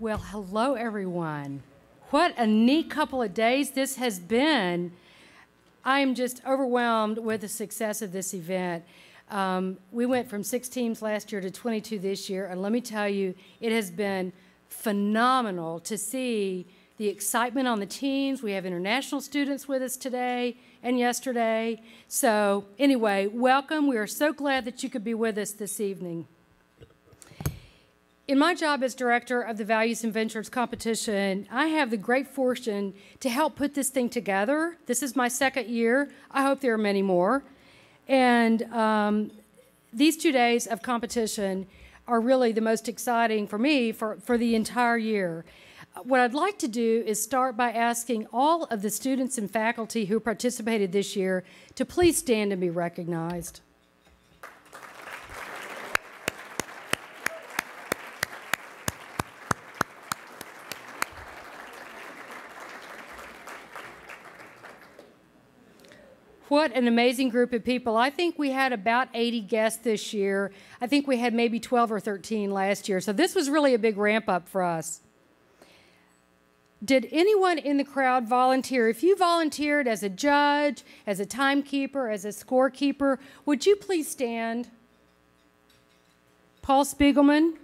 Well, hello, everyone. What a neat couple of days this has been. I am just overwhelmed with the success of this event. We went from 6 teams last year to 22 this year, and let me tell you, it has been phenomenal to see the excitement on the teams. We have international students with us today and yesterday. So anyway, welcome. We are so glad that you could be with us this evening. In my job as director of the Values and Ventures competition, I have the great fortune to help put this thing together. This is my second year. I hope there are many more. And these 2 days of competition are really the most exciting for me for the entire year. What I'd like to do is start by asking all of the students and faculty who participated this year to please stand and be recognized. What an amazing group of people. I think we had about 80 guests this year. I think we had maybe 12 or 13 last year. So this was really a big ramp up for us. Did anyone in the crowd volunteer? If you volunteered as a judge, as a timekeeper, as a scorekeeper, would you please stand? Paul Spiegelman?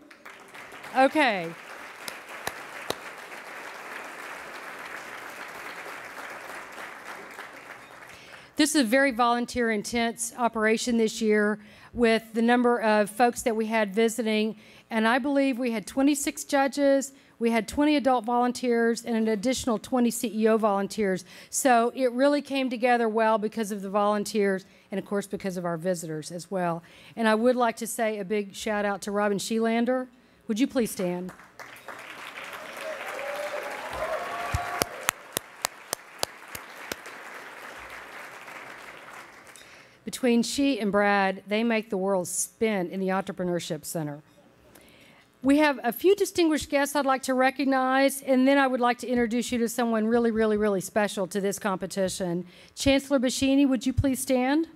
Okay. This is a very volunteer-intense operation this year with the number of folks that we had visiting, and I believe we had 26 judges, we had 20 adult volunteers, and an additional 20 CEO volunteers. So it really came together well because of the volunteers and, of course, because of our visitors as well. And I would like to say a big shout-out to Robin Sheelander. Would you please stand? Between she and Brad, they make the world spin in the Entrepreneurship Center. We have a few distinguished guests I'd like to recognize, and then I would like to introduce you to someone really, really, really special to this competition. Chancellor Bashini, would you please stand?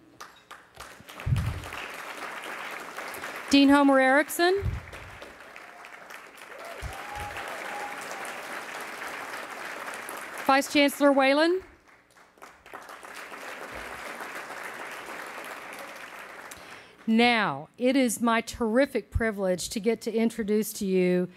Dean Homer Erickson. Vice Chancellor Whalen. Now, it is my terrific privilege to get to introduce to you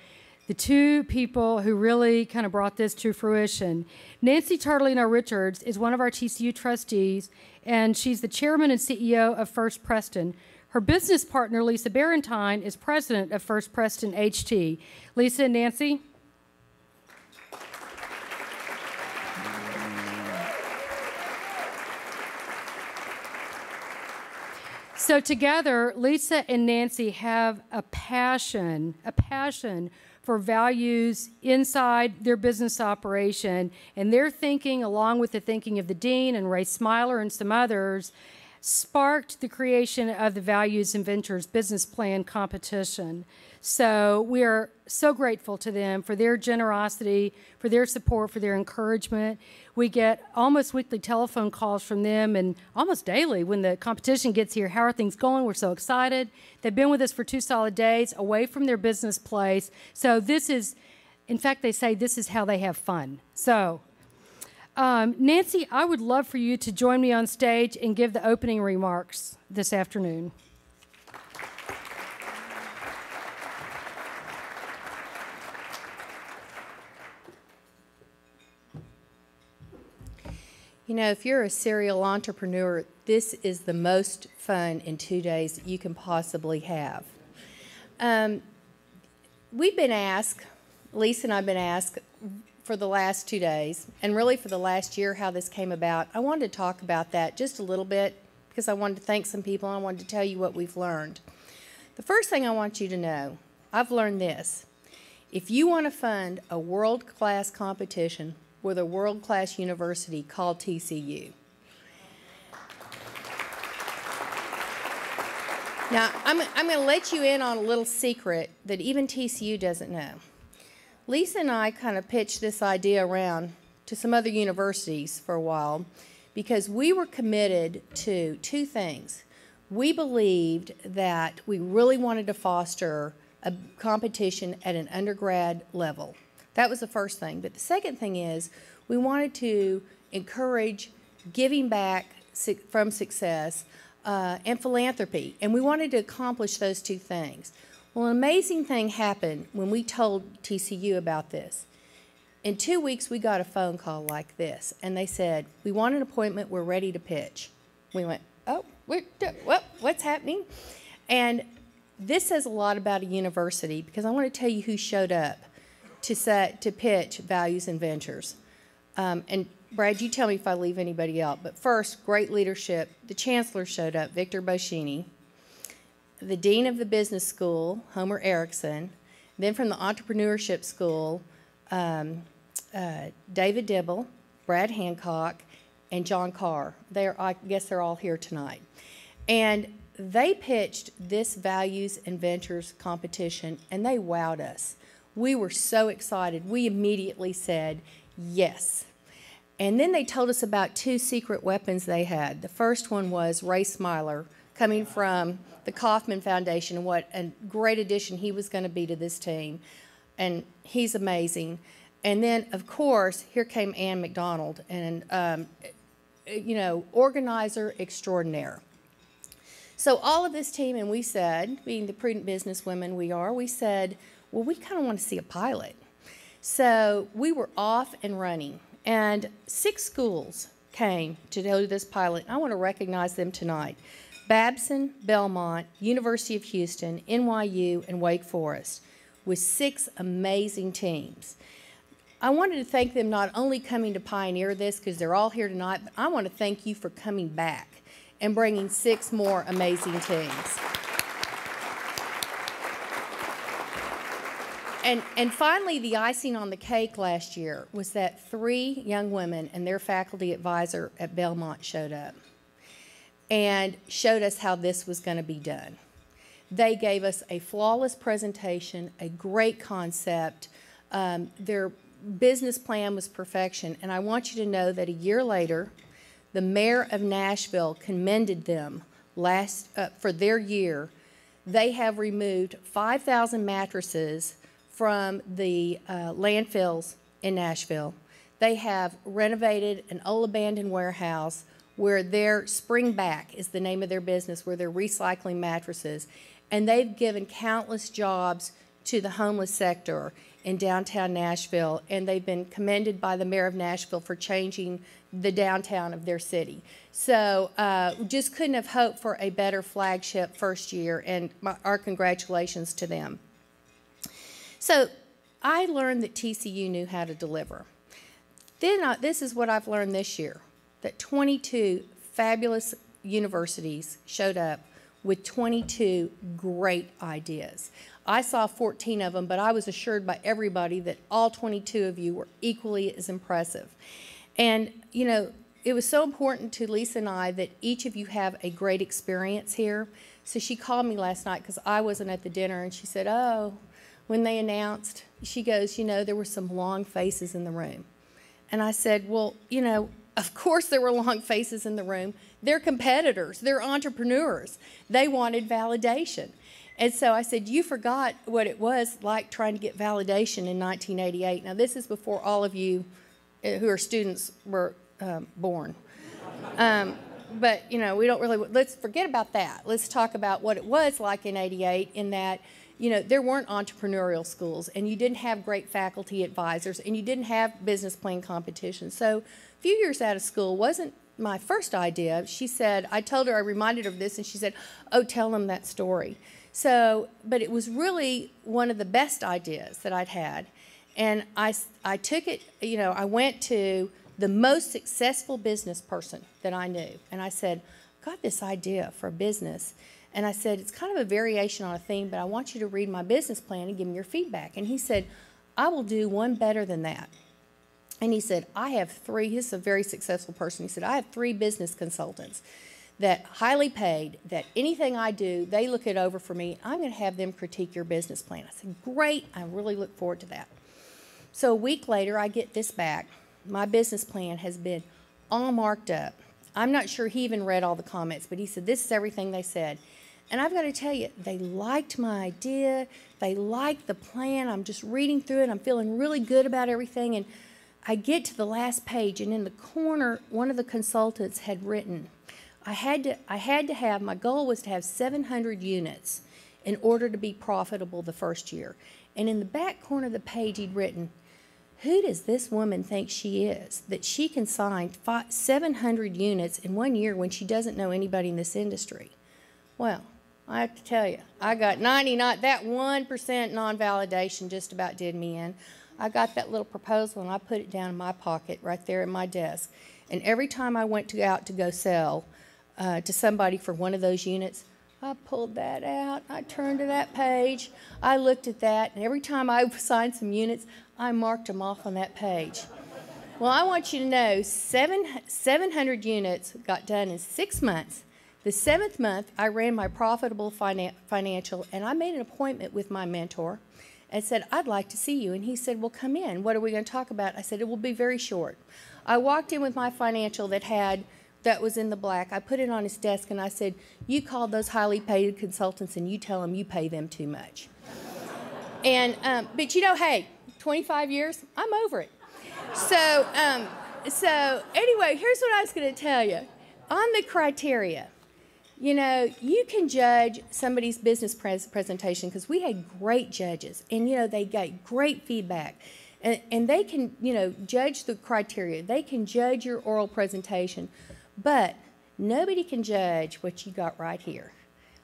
the two people who really kind of brought this to fruition. Nancy Tartolino Richards is one of our TCU trustees, and she's the chairman and CEO of First Preston. Her business partner, Lisa Barentine, is president of First Preston HT. Lisa and Nancy. So together, Lisa and Nancy have a passion for values inside their business operation, and their thinking, along with the thinking of the dean and Ray Smiler and some others, sparked the creation of the Values and Ventures business plan competition. So we are so grateful to them for their generosity, for their support, for their encouragement. We get almost weekly telephone calls from them, and almost daily when the competition gets here. How are things going? We're so excited. They've been with us for 2 solid days away from their business place. So this is, in fact, they say this is how they have fun. So Nancy, I would love for you to join me on stage and give the opening remarks this afternoon. You know, if you're a serial entrepreneur, this is the most fun in 2 days that you can possibly have. We've been asked, Lisa and I have been asked for the last 2 days, and really for the last year, how this came about. I wanted to talk about that just a little bit because I wanted to thank some people and I wanted to tell you what we've learned. The first thing I want you to know, I've learned this. If you want to fund a world-class competition with a world-class university called TCU. Now, I'm going to let you in on a little secret that even TCU doesn't know. Lisa and I kind of pitched this idea around to some other universities for a while because we were committed to 2 things. We believed that we really wanted to foster a competition at an undergrad level. That was the first thing. But the second thing is we wanted to encourage giving back from success and philanthropy. And we wanted to accomplish those two things. Well, an amazing thing happened when we told TCU about this. In 2 weeks, we got a phone call like this, and they said, we want an appointment, we're ready to pitch. We went, oh, what's happening? And this says a lot about a university, because I want to tell you who showed up to pitch Values and Ventures. And Brad, you tell me if I leave anybody out. But first, great leadership. The chancellor showed up, Victor Boschini. The dean of the business school, Homer Erickson. Then from the entrepreneurship school, David Dibble, Brad Hancock, and John Carr. I guess they're all here tonight. And they pitched this Values and Ventures competition, and they wowed us. We were so excited. We immediately said yes. And then they told us about two secret weapons they had. The first one was Ray Smiler, coming from the Kauffman Foundation, and what a great addition he was going to be to this team. And he's amazing. And then, of course, here came Ann McDonald, and, organizer extraordinaire. So all of this team, and we said, being the prudent businesswomen we are, we said, well, we kind of want to see a pilot. So we were off and running, and 6 schools came to do this pilot. I want to recognize them tonight. Babson, Belmont, University of Houston, NYU, and Wake Forest, with 6 amazing teams. I wanted to thank them not only coming to pioneer this, because they're all here tonight, but I want to thank you for coming back and bringing 6 more amazing teams. And finally, the icing on the cake last year was that 3 young women and their faculty advisor at Belmont showed up and showed us how this was going to be done. They gave us a flawless presentation, a great concept. Their business plan was perfection. And I want you to know that a year later, the mayor of Nashville commended them for their year. They have removed 5,000 mattresses from the landfills in Nashville. They have renovated an old abandoned warehouse where their Springback is the name of their business, where they're recycling mattresses. And they've given countless jobs to the homeless sector in downtown Nashville, and they've been commended by the mayor of Nashville for changing the downtown of their city. So just couldn't have hoped for a better flagship first year, and our congratulations to them. So I learned that TCU knew how to deliver. Then this is what I've learned this year, that 22 fabulous universities showed up with 22 great ideas. I saw 14 of them, but I was assured by everybody that all 22 of you were equally as impressive. And, it was so important to Lisa and I that each of you have a great experience here. So she called me last night because I wasn't at the dinner, and she said, oh, when they announced, she goes, there were some long faces in the room. And I said, well, of course there were long faces in the room. They're competitors. They're entrepreneurs. They wanted validation. And so I said, you forgot what it was like trying to get validation in 1988. Now, this is before all of you who are students were born. But, we don't really, let's forget about that. Let's talk about what it was like in 88, in that, there weren't entrepreneurial schools, and you didn't have great faculty advisors, and you didn't have business plan competitions. So a few years out of school wasn't my first idea. She said, I told her, I reminded her of this, and she said, oh, tell them that story. So, but it was really one of the best ideas that I'd had. And I took it, I went to the most successful business person that I knew. And I said, I got this idea for a business. And I said, it's kind of a variation on a theme, but I want you to read my business plan and give me your feedback. And he said, I will do one better than that. And he said, I have 3, this is a very successful person. He said, I have 3 business consultants that highly paid, that anything I do, they look it over for me. I'm going to have them critique your business plan. I said, great. I really look forward to that. So a week later, I get this back. My business plan has been all marked up. I'm not sure he even read all the comments, but he said, this is everything they said. And I've got to tell you, they liked my idea. They liked the plan. I'm just reading through it. I'm feeling really good about everything. And I get to the last page, and in the corner, one of the consultants had written, my goal was to have 700 units in order to be profitable the first year. And in the back corner of the page, he'd written, who does this woman think she is, that she can sign 700 units in 1 year when she doesn't know anybody in this industry? Well, I have to tell you, I got 99, that 1% non-validation just about did me in. I got that little proposal and I put it down in my pocket right there at my desk. And every time I went out to go sell to somebody for one of those units, I pulled that out, I turned to that page, I looked at that, and every time I signed some units, I marked them off on that page. Well, I want you to know 700 units got done in 6 months. The 7th month, I ran my profitable financial, and I made an appointment with my mentor and said, I'd like to see you. And he said, well, come in. What are we going to talk about? I said, it will be very short. I walked in with my financial that was in the black. I put it on his desk, and I said, you call those highly paid consultants, and you tell them you pay them too much. And, but you know, hey, 25 years, I'm over it. So anyway, here's what I was going to tell you. On the criteria, you know, you can judge somebody's business presentation because we had great judges, and, you know, they got great feedback. And they can, you know, judge the criteria. They can judge your oral presentation, but nobody can judge what you got right here,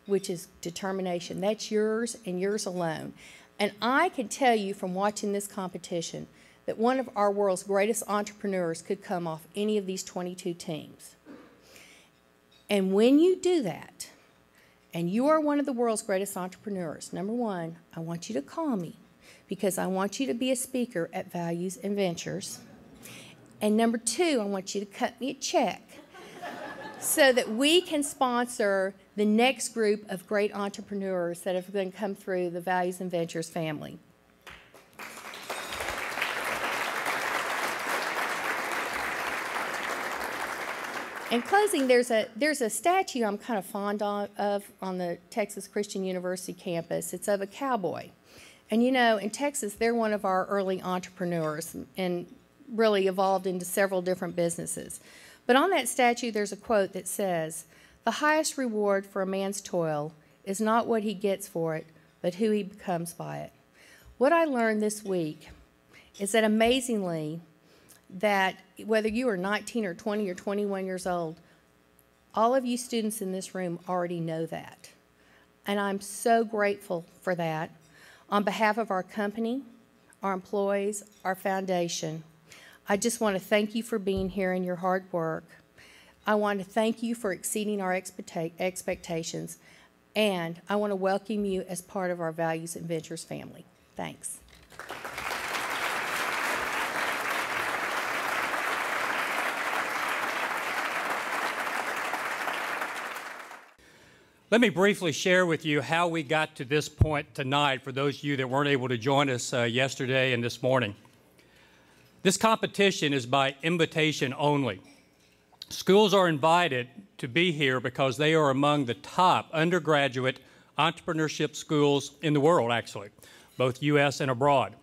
which is determination. That's yours and yours alone. And I can tell you from watching this competition that one of our world's greatest entrepreneurs could come off any of these 22 teams. And when you do that, and you are one of the world's greatest entrepreneurs, number one, I want you to call me because I want you to be a speaker at Values and Ventures. And number two, I want you to cut me a check so that we can sponsor the next group of great entrepreneurs that are going to come through the Values and Ventures family. In closing, there's a statue I'm kind of fond of on the Texas Christian University campus. It's of a cowboy. And you know, in Texas, they're one of our early entrepreneurs and really evolved into several different businesses. But on that statue, there's a quote that says, the highest reward for a man's toil is not what he gets for it, but who he becomes by it. What I learned this week is that amazingly, that whether you are 19 or 20 or 21 years old, all of you students in this room already know that. And I'm so grateful for that. On behalf of our company, our employees, our foundation, I just want to thank you for being here and your hard work. I want to thank you for exceeding our expectations, and I want to welcome you as part of our Values and Ventures family. Thanks. Let me briefly share with you how we got to this point tonight for those of you that weren't able to join us yesterday and this morning. This competition is by invitation only. Schools are invited to be here because they are among the top undergraduate entrepreneurship schools in the world, actually, both U.S. and abroad.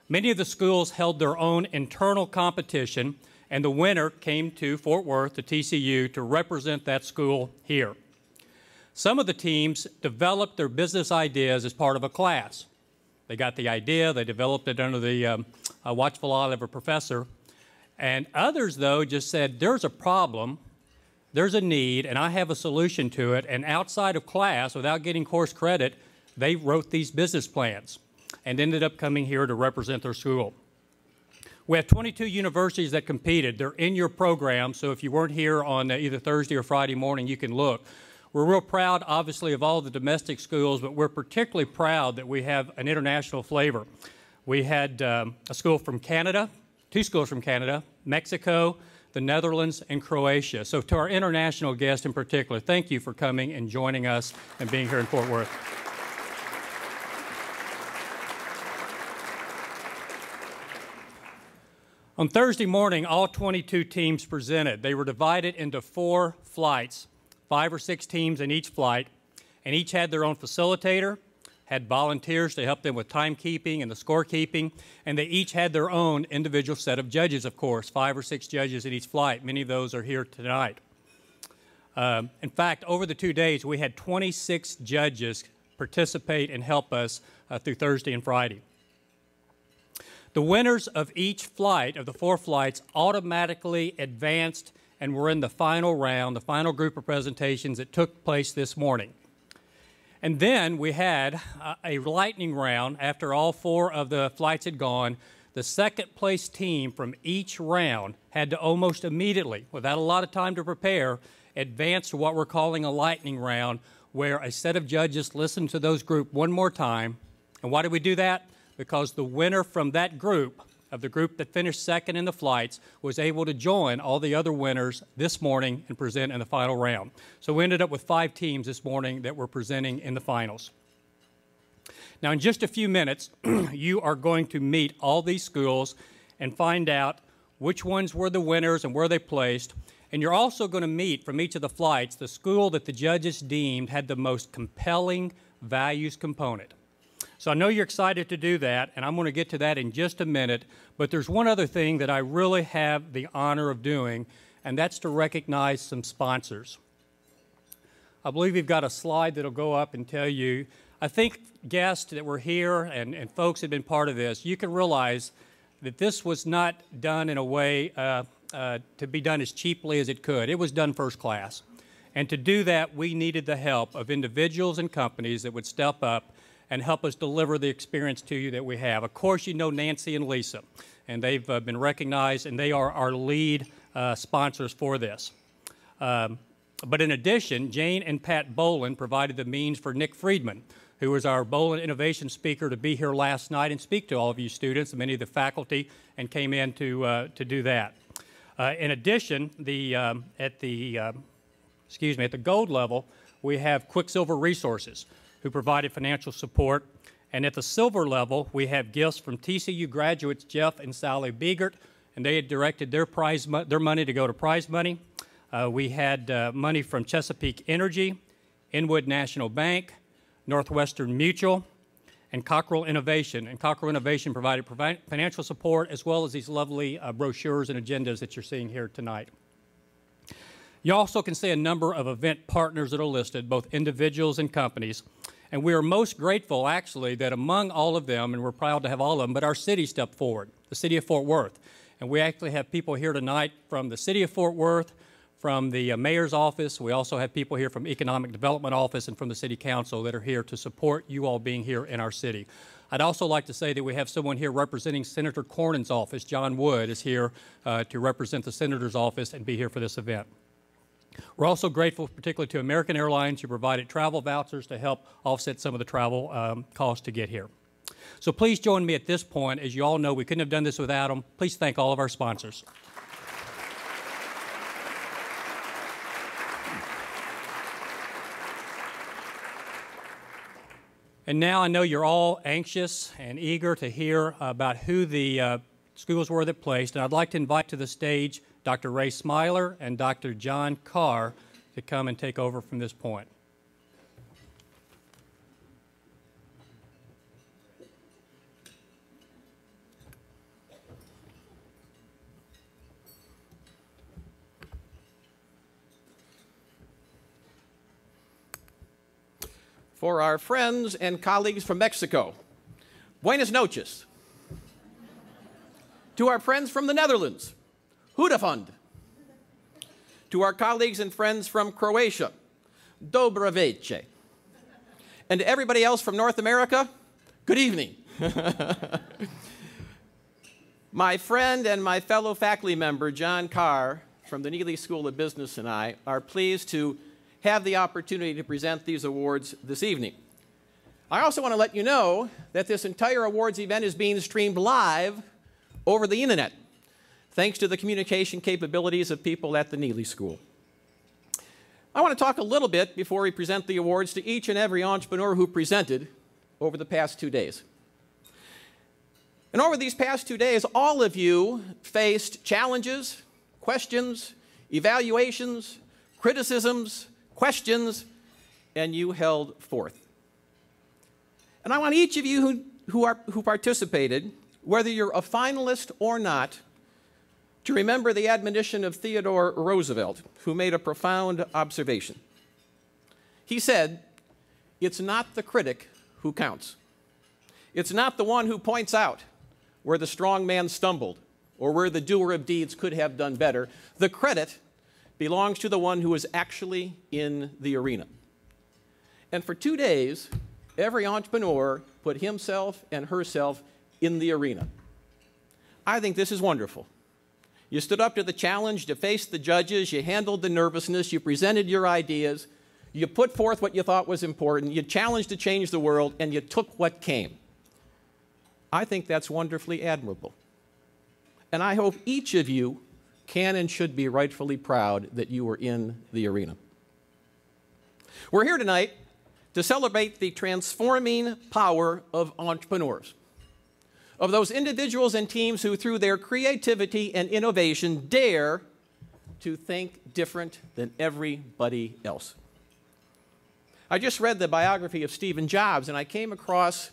Many of the schools held their own internal competition, and the winner came to Fort Worth, to TCU, to represent that school here. Some of the teams developed their business ideas as part of a class. They got the idea, they developed it under the watchful eye of a professor, and others, though, just said, there's a problem, there's a need, and I have a solution to it, and outside of class, without getting course credit, they wrote these business plans and ended up coming here to represent their school. We have 22 universities that competed. They're in your program, so if you weren't here on either Thursday or Friday morning, you can look. We're real proud, obviously, of all the domestic schools, but we're particularly proud that we have an international flavor. We had a school from Canada, 2 schools from Canada, Mexico, the Netherlands, and Croatia. So to our international guests in particular, thank you for coming and joining us and being here in Fort Worth. On Thursday morning, all 22 teams presented. They were divided into 4 flights. 5 or 6 teams in each flight, and each had their own facilitator, had volunteers to help them with timekeeping and the scorekeeping, and they each had their own individual set of judges, of course, 5 or 6 judges in each flight. Many of those are here tonight. In fact, over the 2 days, we had 26 judges participate and help us through Thursday and Friday. The winners of each flight, of the 4 flights, automatically advanced and were in the final round, the final group of presentations that took place this morning. And then we had a lightning round after all 4 of the flights had gone. The second place team from each round had to almost immediately, without a lot of time to prepare, advance to what we're calling a lightning round, where a set of judges listened to those group one more time. And why did we do that? Because the winner from that group, of the group that finished second in the flights, was able to join all the other winners this morning and present in the final round. So we ended up with 5 teams this morning that were presenting in the finals. Now, in just a few minutes, you are going to meet all these schools and find out which ones were the winners and where they placed. And you're also going to meet from each of the flights the school that the judges deemed had the most compelling values component. So I know you're excited to do that, and I'm going to get to that in just a minute, but there's one other thing that I really have the honor of doing, and that's to recognize some sponsors. I believe we've got a slide that'll go up and tell you, I think guests that were here and folks that have been part of this, you can realize that this was not done in a way to be done as cheaply as it could. It was done first class. And to do that, we needed the help of individuals and companies that would step up and help us deliver the experience to you that we have. Of course, you know Nancy and Lisa, and they've been recognized, and they are our lead sponsors for this. But in addition, Jane and Pat Boland provided the means for Nick Friedman, who was our Boland Innovation speaker, to be here last night and speak to all of you students and many of the faculty, and came in to do that. In addition, at the gold level, we have Quicksilver Resources, who provided financial support. And at the silver level, we have gifts from TCU graduates Jeff and Sally Biegert, and they had directed their money to go to prize money. We had money from Chesapeake Energy, Inwood National Bank, Northwestern Mutual, and Cockrell Innovation. And Cockrell Innovation provided financial support as well as these lovely brochures and agendas that you're seeing here tonight. You also can see a number of event partners that are listed, both individuals and companies. And we are most grateful, actually, that among all of them, and we're proud to have all of them, but our city stepped forward, the city of Fort Worth. And we actually have people here tonight from the city of Fort Worth, from the mayor's office. We also have people here from Economic Development Office and from the city council that are here to support you all being here in our city. I'd also like to say that we have someone here representing Senator Cornyn's office. John Wood is here to represent the senator's office and be here for this event. We're also grateful particularly to American Airlines, who provided travel vouchers to help offset some of the travel costs to get here. So please join me at this point. As you all know, we couldn't have done this without them. Please thank all of our sponsors. And now I know you're all anxious and eager to hear about who the schools were that placed, and I'd like to invite to the stage Dr. Ray Smiler and Dr. John Carr to come and take over from this point. For our friends and colleagues from Mexico, buenas noches. To our friends from the Netherlands, Hudafund. To our colleagues and friends from Croatia, Dobro veče. And to everybody else from North America, good evening. My friend and my fellow faculty member, John Carr, from the Neely School of Business, and I are pleased to have the opportunity to present these awards this evening. I also want to let you know that this entire awards event is being streamed live over the internet, thanks to the communication capabilities of people at the Neely School. I want to talk a little bit before we present the awards to each and every entrepreneur who presented over the past 2 days. And over these past 2 days, all of you faced challenges, questions, evaluations, criticisms, questions, and you held fourth. And I want each of you who participated, whether you're a finalist or not, to remember the admonition of Theodore Roosevelt, who made a profound observation. He said, "It's not the critic who counts. It's not the one who points out where the strong man stumbled or where the doer of deeds could have done better. The credit belongs to the one who is actually in the arena." And for 2 days, every entrepreneur put himself and herself in the arena. I think this is wonderful. You stood up to the challenge, you faced the judges, you handled the nervousness, you presented your ideas, you put forth what you thought was important, you challenged to change the world, and you took what came. I think that's wonderfully admirable. And I hope each of you can and should be rightfully proud that you were in the arena. We're here tonight to celebrate the transforming power of entrepreneurs, of those individuals and teams who, through their creativity and innovation, dare to think different than everybody else. I just read the biography of Steve Jobs, and I came across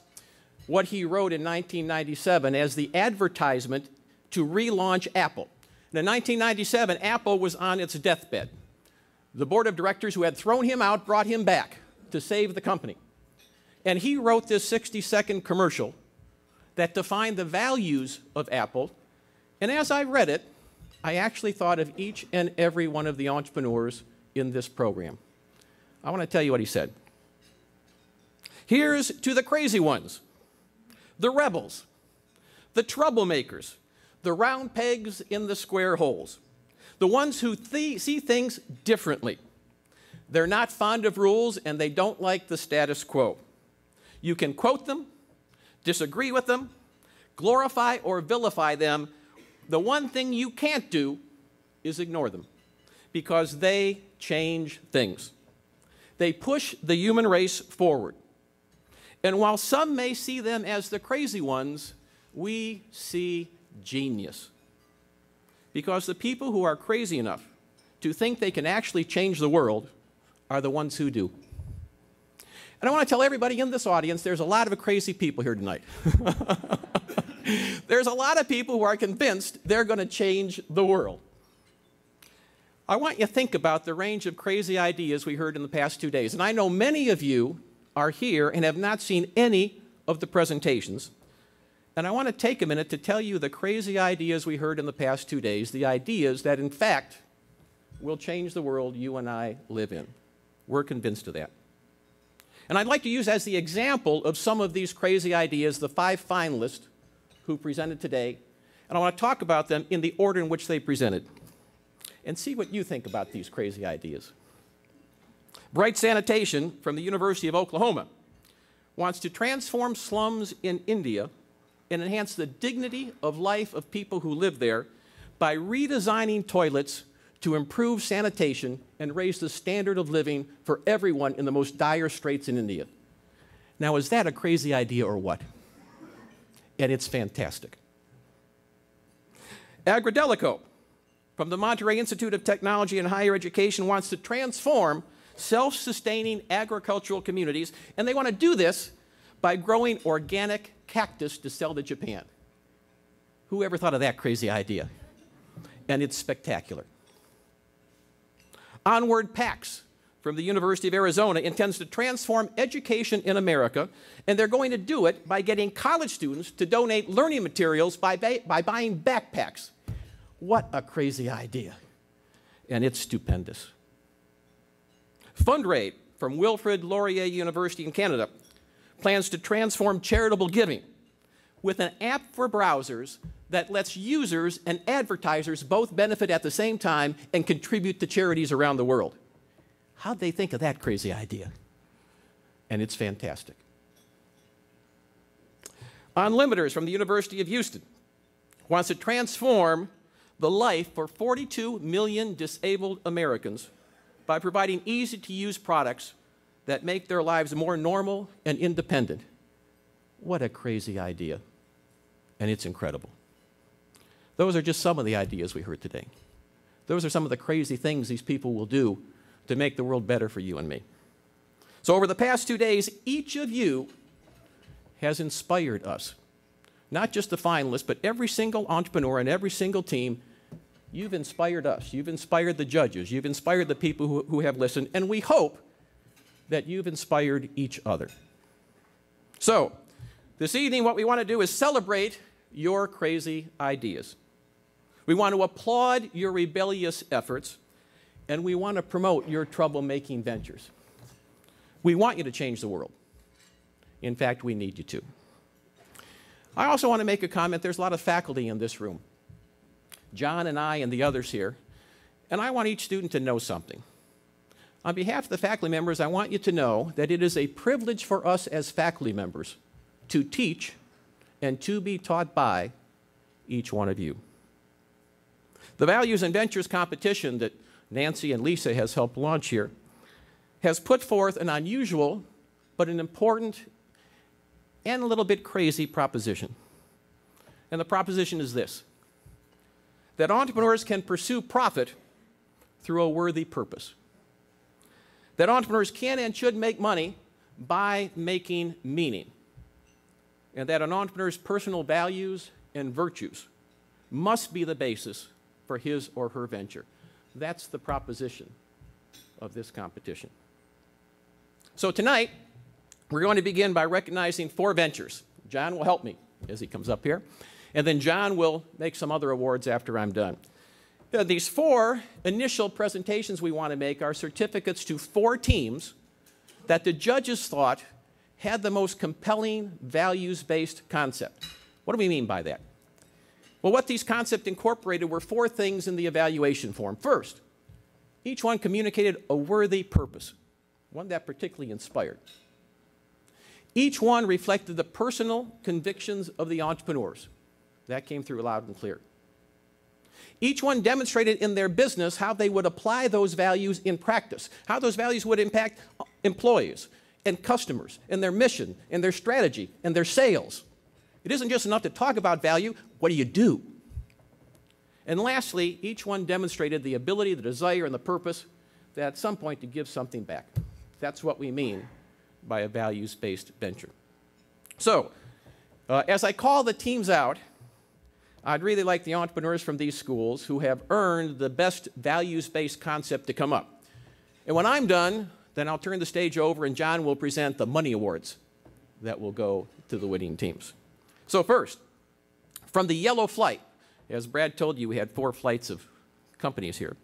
what he wrote in 1997 as the advertisement to relaunch Apple. And in 1997, Apple was on its deathbed. The board of directors who had thrown him out brought him back to save the company. And he wrote this 60-second commercial that defined the values of Apple. And as I read it, I actually thought of each and every one of the entrepreneurs in this program. I want to tell you what he said. "Here's to the crazy ones, the rebels, the troublemakers, the round pegs in the square holes, the ones who see things differently. They're not fond of rules and they don't like the status quo. You can quote them, disagree with them, glorify or vilify them. The one thing you can't do is ignore them, because they change things. They push the human race forward. And while some may see them as the crazy ones, we see genius. Because the people who are crazy enough to think they can actually change the world are the ones who do." And I want to tell everybody in this audience, there's a lot of crazy people here tonight. There's a lot of people who are convinced they're going to change the world. I want you to think about the range of crazy ideas we heard in the past 2 days. And I know many of you are here and have not seen any of the presentations. And I want to take a minute to tell you the crazy ideas we heard in the past 2 days, the ideas that, in fact, will change the world you and I live in. We're convinced of that. And I'd like to use as the example of some of these crazy ideas the 5 finalists who presented today. And I want to talk about them in the order in which they presented and see what you think about these crazy ideas. Bright Sanitation from the University of Oklahoma wants to transform slums in India and enhance the dignity of life of people who live there by redesigning toilets to improve sanitation and raise the standard of living for everyone in the most dire straits in India. Now, is that a crazy idea or what? And it's fantastic. Agrodelico from the Monterey Institute of Technology and Higher Education wants to transform self-sustaining agricultural communities, and they want to do this by growing organic cactus to sell to Japan. Who ever thought of that crazy idea? And it's spectacular. Onward PAX from the University of Arizona intends to transform education in America, and they're going to do it by getting college students to donate learning materials by buying backpacks. What a crazy idea. And it's stupendous. Fundrate from Wilfrid Laurier University in Canada plans to transform charitable giving with an app for browsers that lets users and advertisers both benefit at the same time and contribute to charities around the world. How'd they think of that crazy idea? And it's fantastic. Unlimiters from the University of Houston wants to transform the life for 42 million disabled Americans by providing easy-to-use products that make their lives more normal and independent. What a crazy idea. And it's incredible. Those are just some of the ideas we heard today. Those are some of the crazy things these people will do to make the world better for you and me. So over the past 2 days, each of you has inspired us. Not just the finalists, but every single entrepreneur and every single team. You've inspired us. You've inspired the judges. You've inspired the people who have listened. And we hope that you've inspired each other. So, this evening, what we want to do is celebrate your crazy ideas. We want to applaud your rebellious efforts, and we want to promote your troublemaking ventures. We want you to change the world. In fact, we need you to. I also want to make a comment. There's a lot of faculty in this room. John and I and the others here, and I want each student to know something. On behalf of the faculty members, I want you to know that it is a privilege for us as faculty members to teach and to be taught by each one of you. The Values and Ventures competition that Nancy and Lisa has helped launch here has put forth an unusual but an important and a little bit crazy proposition. And the proposition is this: that entrepreneurs can pursue profit through a worthy purpose. That entrepreneurs can and should make money by making meaning. And that an entrepreneur's personal values and virtues must be the basis for his or her venture. That's the proposition of this competition. So tonight, we're going to begin by recognizing 4 ventures. John will help me as he comes up here. And then John will make some other awards after I'm done. These 4 initial presentations we want to make are certificates to 4 teams that the judges thought had the most compelling values-based concept. What do we mean by that? Well, what these concepts incorporated were 4 things in the evaluation form. First, each one communicated a worthy purpose, one that particularly inspired. Each one reflected the personal convictions of the entrepreneurs. That came through loud and clear. Each one demonstrated in their business how they would apply those values in practice, how those values would impact employees and customers and their mission and their strategy and their sales. It isn't just enough to talk about value. What do you do? And lastly, each one demonstrated the ability, the desire, and the purpose that at some point to give something back. That's what we mean by a values-based venture. So, as I call the teams out, I'd really like the entrepreneurs from these schools who have earned the best values-based concept to come up. And when I'm done, then I'll turn the stage over and John will present the money awards that will go to the winning teams. So first, from the Yellow Flight, as Brad told you, we had 4 flights of companies here.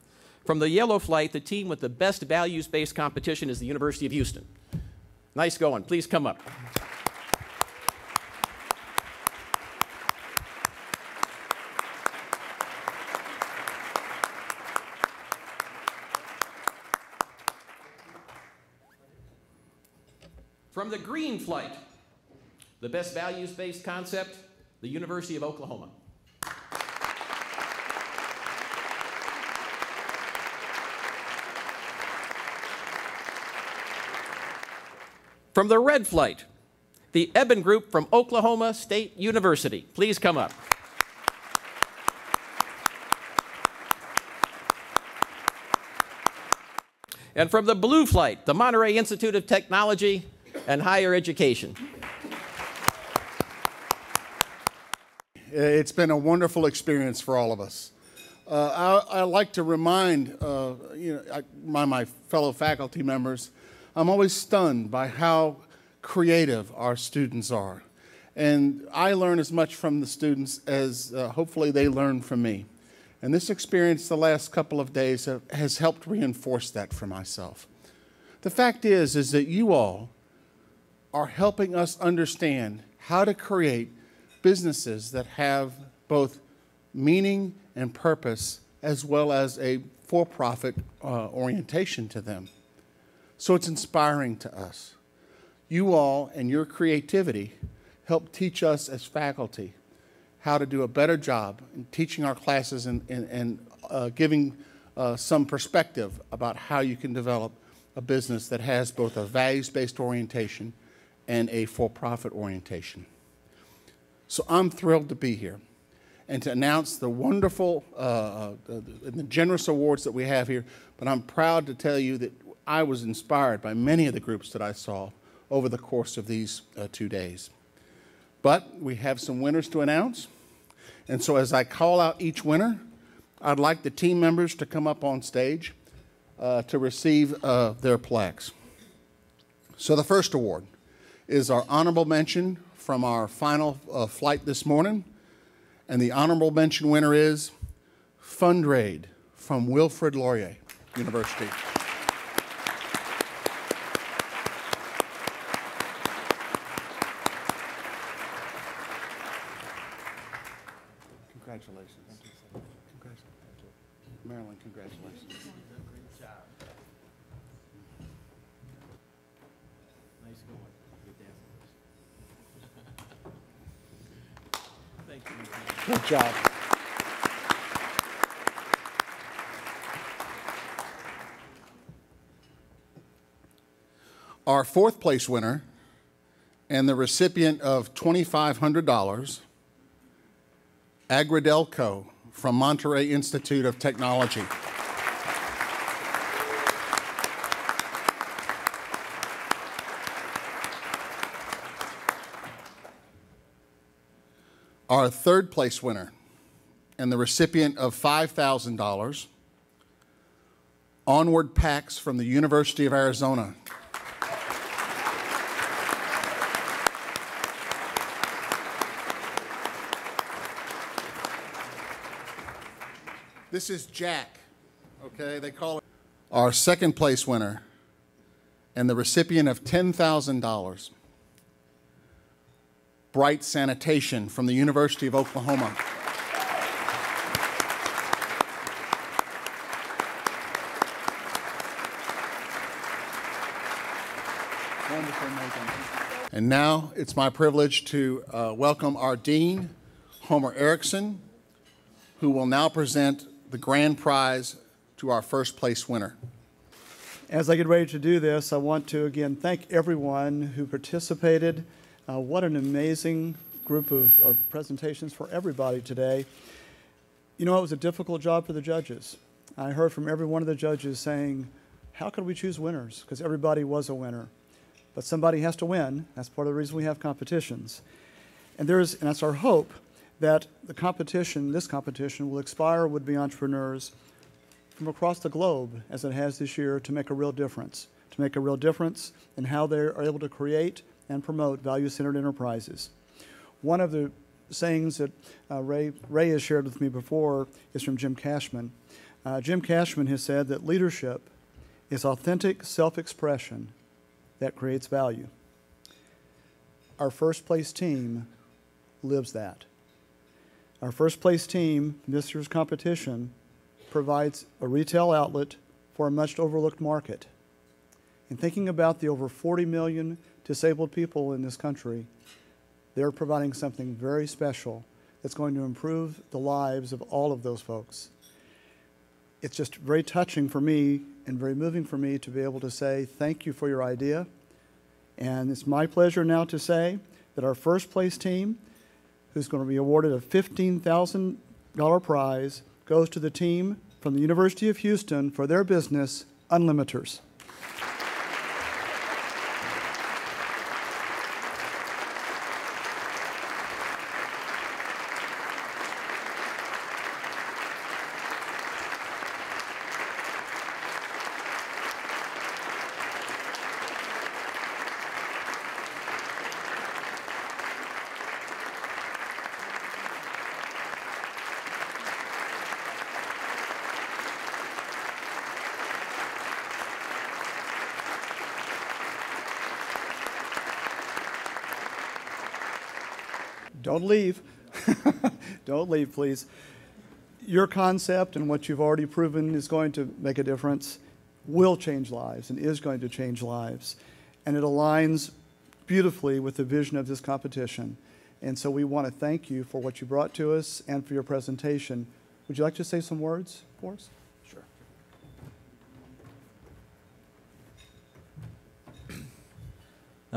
From the Yellow Flight, the team with the best values-based competition is the University of Houston. Nice going. Please come up. From the Green Flight, the best values-based concept, the University of Oklahoma. From the Red Flight, the Eben Group from Oklahoma State University. Please come up. And from the Blue Flight, the Monterey Institute of Technology and Higher Education. It's been a wonderful experience for all of us. I like to remind my fellow faculty members, I'm always stunned by how creative our students are. And I learn as much from the students as hopefully they learn from me. And this experience the last couple of days has helped reinforce that for myself. The fact is that you all are helping us understand how to create businesses that have both meaning and purpose as well as a for-profit orientation to them. So it's inspiring to us. You all and your creativity help teach us as faculty how to do a better job in teaching our classes and giving some perspective about how you can develop a business that has both a values-based orientation and a for-profit orientation. So I'm thrilled to be here and to announce the wonderful and the generous awards that we have here, but I'm proud to tell you that I was inspired by many of the groups that I saw over the course of these 2 days. But we have some winners to announce. And so as I call out each winner, I'd like the team members to come up on stage to receive their plaques. So the first award is our honorable mention from our final flight this morning. And the honorable mention winner is Fundraid from Wilfrid Laurier University. Congratulations. Congratulations. Marilyn, congratulations. Great job. Nice going. Good dancing. Thank you. Good job. Our fourth place winner and the recipient of $2,500, Agridelco from Monterey Institute of Technology. Our third place winner and the recipient of $5,000, Onward Pax from the University of Arizona. This is Jack, okay? They call it. Our second place winner and the recipient of $10,000, Bright Sanitation from the University of Oklahoma. Wonderful, Megan. And now it's my privilege to welcome our Dean, Homer Erickson, who will now present the grand prize to our first place winner. As I get ready to do this, I want to again thank everyone who participated. What an amazing group of presentations for everybody today. You know, it was a difficult job for the judges. I heard from every one of the judges saying, how could we choose winners? Because everybody was a winner. But somebody has to win. That's part of the reason we have competitions. And that's our hope, that the competition, this competition, will inspire would-be entrepreneurs from across the globe, as it has this year, to make a real difference in how they are able to create and promote value-centered enterprises. One of the sayings that Ray has shared with me before is from Jim Cashman. Jim Cashman has said that leadership is authentic self-expression that creates value. Our first place team lives that. Our first place team in this year's competition provides a retail outlet for a much overlooked market. In thinking about the over 40 million disabled people in this country, they're providing something very special that's going to improve the lives of all of those folks. It's just very touching for me and very moving for me to be able to say thank you for your idea. And it's my pleasure now to say that our first place team, who's going to be awarded a $15,000 prize, goes to the team from the University of Houston for their business, Unlimiters. Don't leave. Don't leave, please. Your concept and what you've already proven is going to make a difference, will change lives and is going to change lives. And it aligns beautifully with the vision of this competition. And so we want to thank you for what you brought to us and for your presentation. Would you like to say some words for us? Sure.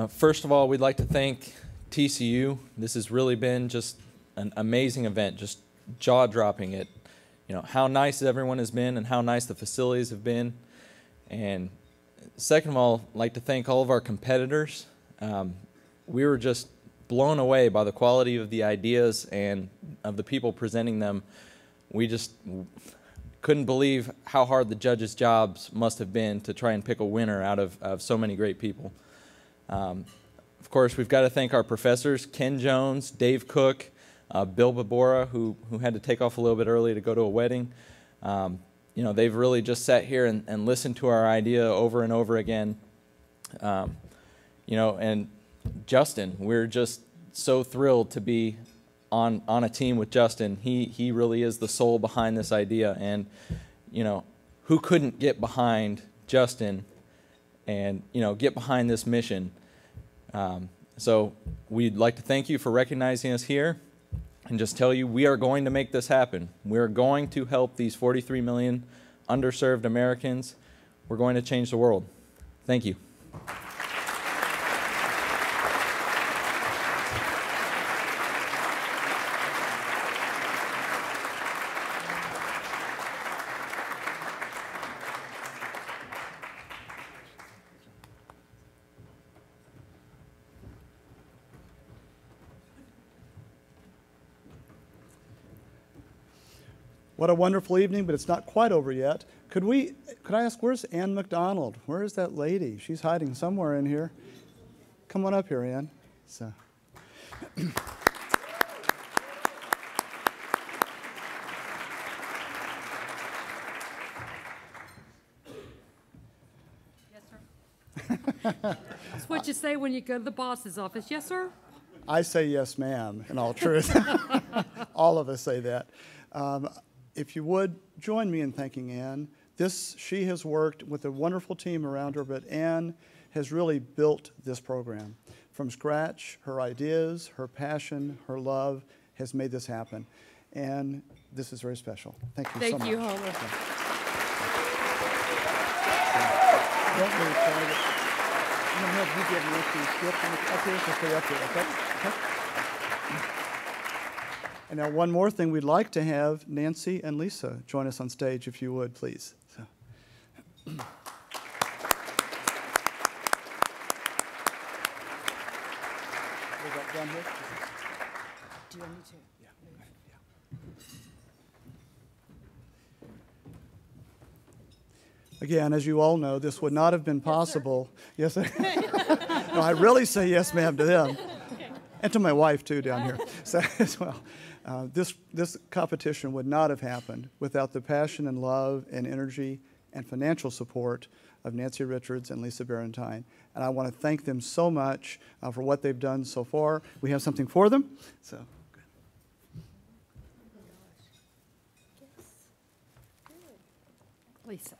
First of all, we'd like to thank TCU. This has really been just an amazing event, just jaw-dropping it. You know, how nice everyone has been and how nice the facilities have been. And second of all, I'd like to thank all of our competitors. We were just blown away by the quality of the ideas and of the people presenting them. We just couldn't believe how hard the judges' jobs must have been to try and pick a winner out of so many great people. Of course, we've got to thank our professors, Ken Jones, Dave Cook, Bill Babora, who had to take off a little bit early to go to a wedding. You know, they've really just sat here and listened to our idea over and over again. You know, and Justin, we're just so thrilled to be on a team with Justin. He really is the soul behind this idea, and you know, who couldn't get behind Justin and you know, get behind this mission. So we'd like to thank you for recognizing us here and just tell you we are going to make this happen. We're going to help these 43 million underserved Americans. We're going to change the world. Thank you. What a wonderful evening, but it's not quite over yet. Could I ask, where's Ann McDonald? Where is that lady? She's hiding somewhere in here. Come on up here, Ann. So. That's what you say when you go to the boss's office. Yes, sir? I say yes, ma'am, in all truth. All of us say that. If you would, join me in thanking Ann. She has worked with a wonderful team around her, but Ann has really built this program from scratch. Her ideas, her passion, her love has made this happen. And this is very special. Thank you so much. Thank you, Homer. Don't move, Charlie. I'm going to have you get me up here, so stay up here, okay? Okay? And now one more thing, we'd like to have Nancy and Lisa join us on stage, if you would, please. So. Is that down here? Do you want me to? Yeah. Again, as you all know, this would not have been possible. Yes, sir. No, I really say yes, ma'am, to them. And to my wife, too, down here. So, as well. This competition would not have happened without the passion and love and energy and financial support of Nancy Richards and Lisa Barentine. And I want to thank them so much for what they've done so far. We have something for them. So, good. Lisa.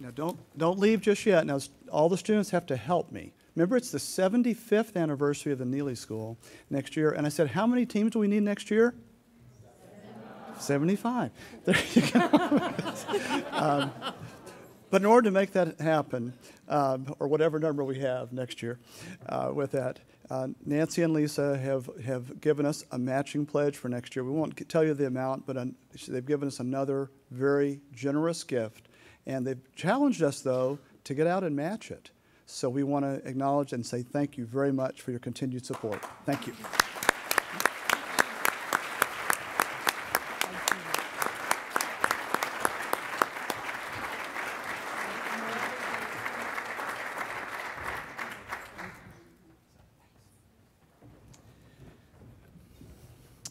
Now, don't leave just yet. Now, all the students have to help me. Remember, it's the 75th anniversary of the Neely School next year. And I said, how many teams do we need next year? 75. There you go. But in order to make that happen, or whatever number we have next year with that, Nancy and Lisa have given us a matching pledge for next year. We won't tell you the amount, but they've given us another very generous gift. And they've challenged us, though, to get out and match it. So we want to acknowledge and say thank you very much for your continued support. Thank you.